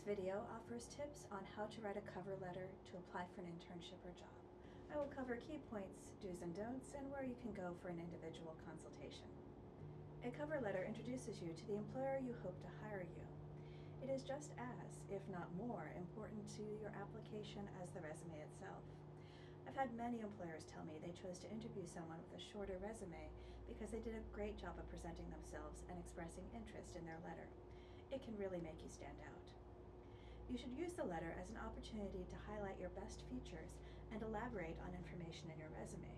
video offers tips on how to write a cover letter to apply for an internship or job. I will cover key points, do's and don'ts, and where you can go for an individual consultation. A cover letter introduces you to the employer you hope to hire you. It is just as, if not more, important to your application as the resume itself. I've had many employers tell me they chose to interview someone with a shorter resume because they did a great job of presenting themselves and expressing interest in their letter. It can really make you stand out. You should use the letter as an opportunity to highlight your best features and elaborate on information in your resume.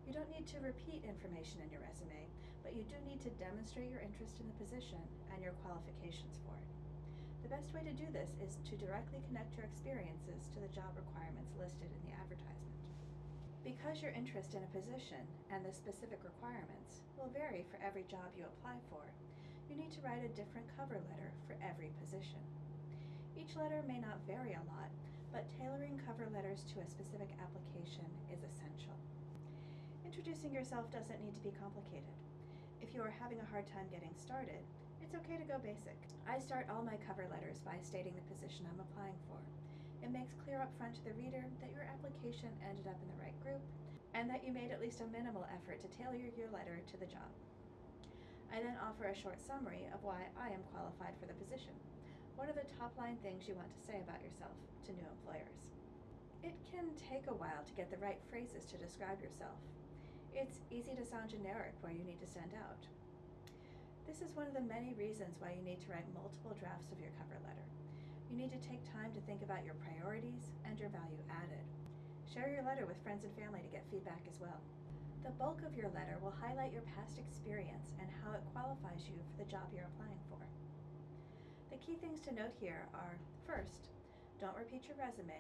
You don't need to repeat information in your resume, but you do need to demonstrate your interest in the position and your qualifications for it. The best way to do this is to directly connect your experiences to the job requirements listed in the advertisement. Because your interest in a position and the specific requirements will vary for every job you apply for, you need to write a different cover letter for every position. Each letter may not vary a lot, but tailoring cover letters to a specific application is essential. Introducing yourself doesn't need to be complicated. If you are having a hard time getting started, it's okay to go basic. I start all my cover letters by stating the position I'm applying for. It makes clear up front to the reader that your application ended up in the right group, and that you made at least a minimal effort to tailor your letter to the job. I then offer a short summary of why I am qualified for the position. What are the top line things you want to say about yourself to new employers? It can take a while to get the right phrases to describe yourself. It's easy to sound generic where you need to stand out. This is one of the many reasons why you need to write multiple drafts of your cover letter. You need to take time to think about your priorities and your value added. Share your letter with friends and family to get feedback as well. The bulk of your letter will highlight your past experience and how it qualifies you for the job you're applying for. The key things to note here are, first, don't repeat your resume.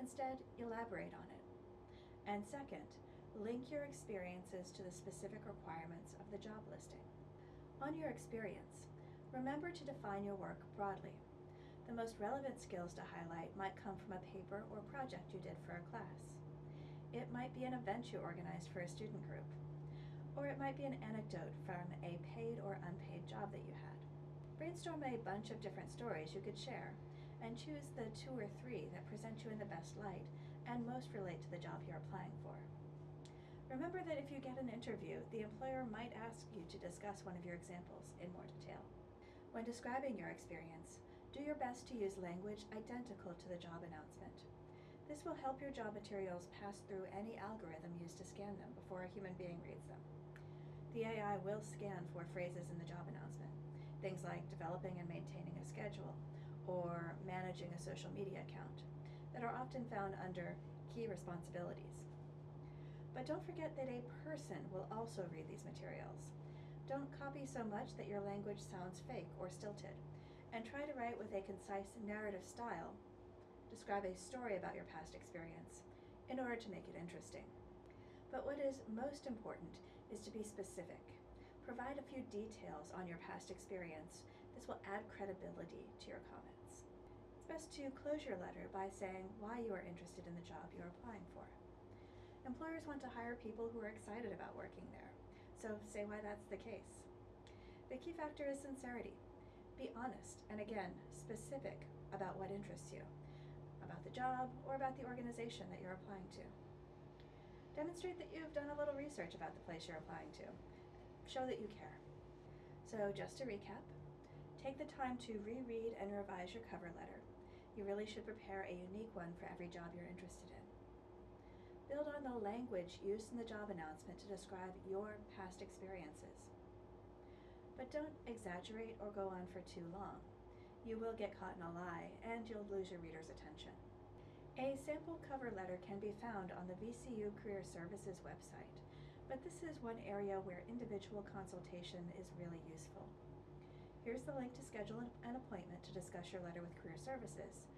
Instead, elaborate on it. And second, link your experiences to the specific requirements of the job listing. On your experience, remember to define your work broadly. The most relevant skills to highlight might come from a paper or project you did for a class. It might be an event you organized for a student group. Or it might be an anecdote from a paid or unpaid job that you had. Brainstorm a bunch of different stories you could share, and choose the 2 or 3 that present you in the best light and most relate to the job you're applying for. Remember that if you get an interview, the employer might ask you to discuss one of your examples in more detail. When describing your experience, do your best to use language identical to the job announcement. This will help your job materials pass through any algorithm used to scan them before a human being reads them. The AI will scan for phrases in the job announcement, things like developing and maintaining a schedule, or managing a social media account, that are often found under key responsibilities. But don't forget that a person will also read these materials. Don't copy so much that your language sounds fake or stilted, and try to write with a concise narrative style. Describe a story about your past experience in order to make it interesting. But what is most important is to be specific. Provide a few details on your past experience. This will add credibility to your comments. It's best to close your letter by saying why you are interested in the job you're applying for. Employers want to hire people who are excited about working there, so say why that's the case. The key factor is sincerity. Be honest and, again, specific about what interests you, about the job or about the organization that you're applying to. Demonstrate that you've done a little research about the place you're applying to. Show that you care. So just to recap, take the time to reread and revise your cover letter. You really should prepare a unique one for every job you're interested in. Build on the language used in the job announcement to describe your past experiences. But don't exaggerate or go on for too long. You will get caught in a lie and you'll lose your reader's attention. A sample cover letter can be found on the VCU Career Services website, but this is one area where individual consultation is really useful. Here's the link to schedule an appointment to discuss your letter with Career Services,